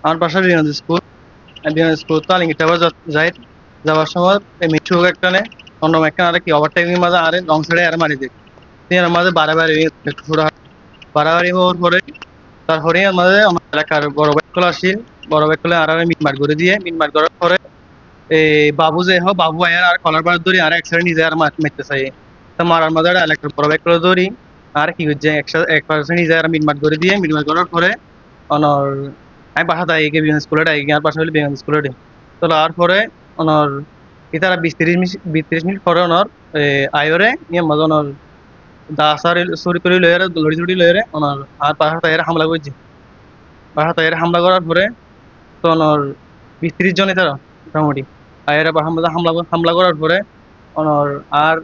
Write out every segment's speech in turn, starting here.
আমার বাসা বিনোদ স্কুল তো আলিঙ্গিটা যাই যাওয়ার সময় এই মিঠু একটা নে অন্য একটা আর কি ওভারটেকিং মাঝে আরে লং সাইডে আর মারি দিই তিন মাঝে বাড়াবাড়ি একটু ছোড়া বাড়াবাড়ি হওয়ার পরে তারপরে আমাদের আমার এলাকার বড় বাইকগুলো আসিল বড় বাইকগুলো আর মিটমাট করে দিয়ে মিটমাট করার পরে এই বাবু যে হোক বাবু আয়ার আর কলার বার ধরি আর এক সাইডে নিজে আর মারতে চাই তা মারার মাঝে এলাকার বড় বাইকগুলো ধরি আর কি করছে একসাথে এক পাশে নিজে আর মিটমাট করে দিয়ে মিটমাট করার পরে অনর আমি বাসা তাই গিয়ে বিএম স্কুলে ডাই আর পাশে হলে বিএম স্কুলে ডাই তো আর পরে অনর ইতারা 20-30 মিনিট পরে অনর আয়রে নিয়ে মাঝে অনর দা আসার চুরি করে লয়ে লড়ি চড়ি লয়ে অনর আর বাসা তাই হামলা করছে বাসা তাই হামলা করার পরে তো অনর 20-30 জনই তারা মোটামুটি আয়ের হামলা হামলা হামলা করার পরে অনর আর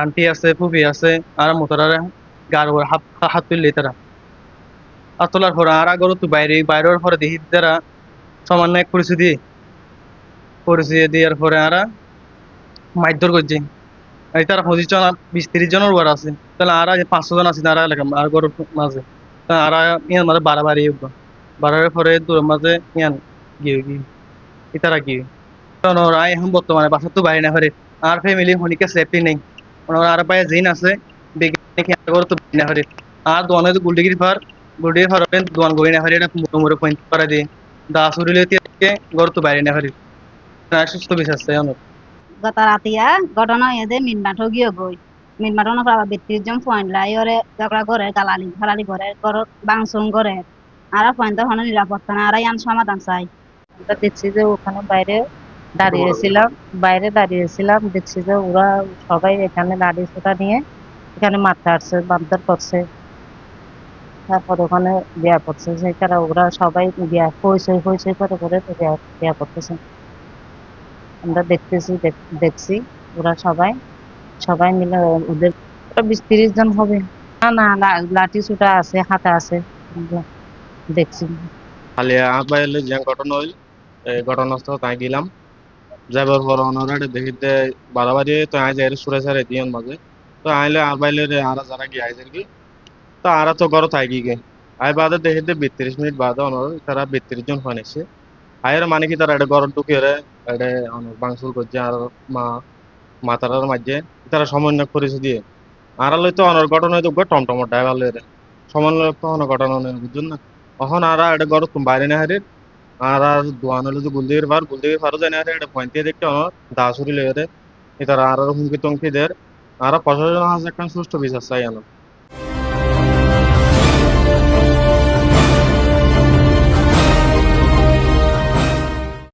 আন্টি আছে ফুফি আছে আর মোতারারে গার উপর হাত হাত তুললে তারা হাত তোলার পরে আর আগর তো বাইরের পরে দেখি তারা সামান্য এক পরিচয় দেওয়ার পরে আরা মারধর করছে এই তারা 25 জন 20-30 জনের উপর আছে তাহলে আর 500 জন আছে তারা এলাকা আর গরুর মাঝে আর ইয়ার মাঝে বাড়াবাড়ি বাড়ার পরে দূরের মাঝে ইয়ান গিয়ে গিয়ে ইতারা গিয়ে কারণ ওরা এখন বর্তমানে বাসা তো বাইরে না পারে আর ফ্যামিলি হনিকে সেফটি নেই ওনারা আর পায়ে জিন আছে বেগে করে তো বাইরে না পারে আর দোয়ানে তো গুলডিগির ফার দোয়ান গই না পারে এটা মোটামুটি পয়েন্ট করে দিয়ে দা সুরিলে থেকে ঘর তো বাইরে না পারে সুস্থ বিশ্বাস আছে অনেক গত রাতিয়া ঘটনা এদে মিনমাঠো গিয়ে গই মিনমাঠো না প্রায় 32 জন পয়েন্ট লাই ওরে ঝগড়া করে গালালি ফালালি করে ঘর বাংসুন করে আর পয়েন্ট হন নিরাপত্তা না আর ইয়ান সমাধান চাই। আমরা দেখছি যে ওখানে বাইরে দাঁড়িয়েছিলাম দেখছি যে ওরা সবাই এখানে লাঠি সোটা নিয়ে এখানে মারতে আসছে মারধর করছে। তারপর ওখানে বিয়া করছে যে তারা ওরা সবাই বিয়া হইচই করে করে তো বিয়া করতেছে। আমরা দেখছি ওরা সবাই সবাই মিলে ওদের 20-30 জন হবে। না না লাঠি সোটা আছে হাতা আছে আমরা দেখছি। খালি আবাইলে যে ঘটনা হইল এই ঘটনাস্থল তাই গেলাম যাবার পর অনরাডে দেখিতে বাড়াবাড়ি তো আই যাই সুরে সারে দিয়ন মাঝে তো আইলে আবাইলে আর যারা গিয়ে আইসের কি তো আরা তো ঘর তাই গিয়ে আই বাদে দেখিতে 32 মিনিট বাদে অনর তারা 32 জন হয় এসে আয়ের মানে কি তারা এটা ঘর ঢুকিয়ে এটা অনেক বাংসুর করছে আর মা মাতারার মাঝে তারা সমন্বয় করেছে দিয়ে আর লইতো অনর ঘটনা হয়তো টমটমর ড্রাইভার লইরে সমন্বয় তো অনেক ঘটনা নেই বুঝছেন না তখন আর এটা ঘর তুমি বাইরে না হারিয়ে আর দোয়ান হলো যে গুলদিগির ফারও জানি আর এটা পয়েন্টে দেখতে আমার দাসুরি লেগে তারা আর হুমকি টমকি দের আর প্রশাসন আছে একটা সুষ্ঠু বিচার চাই আমার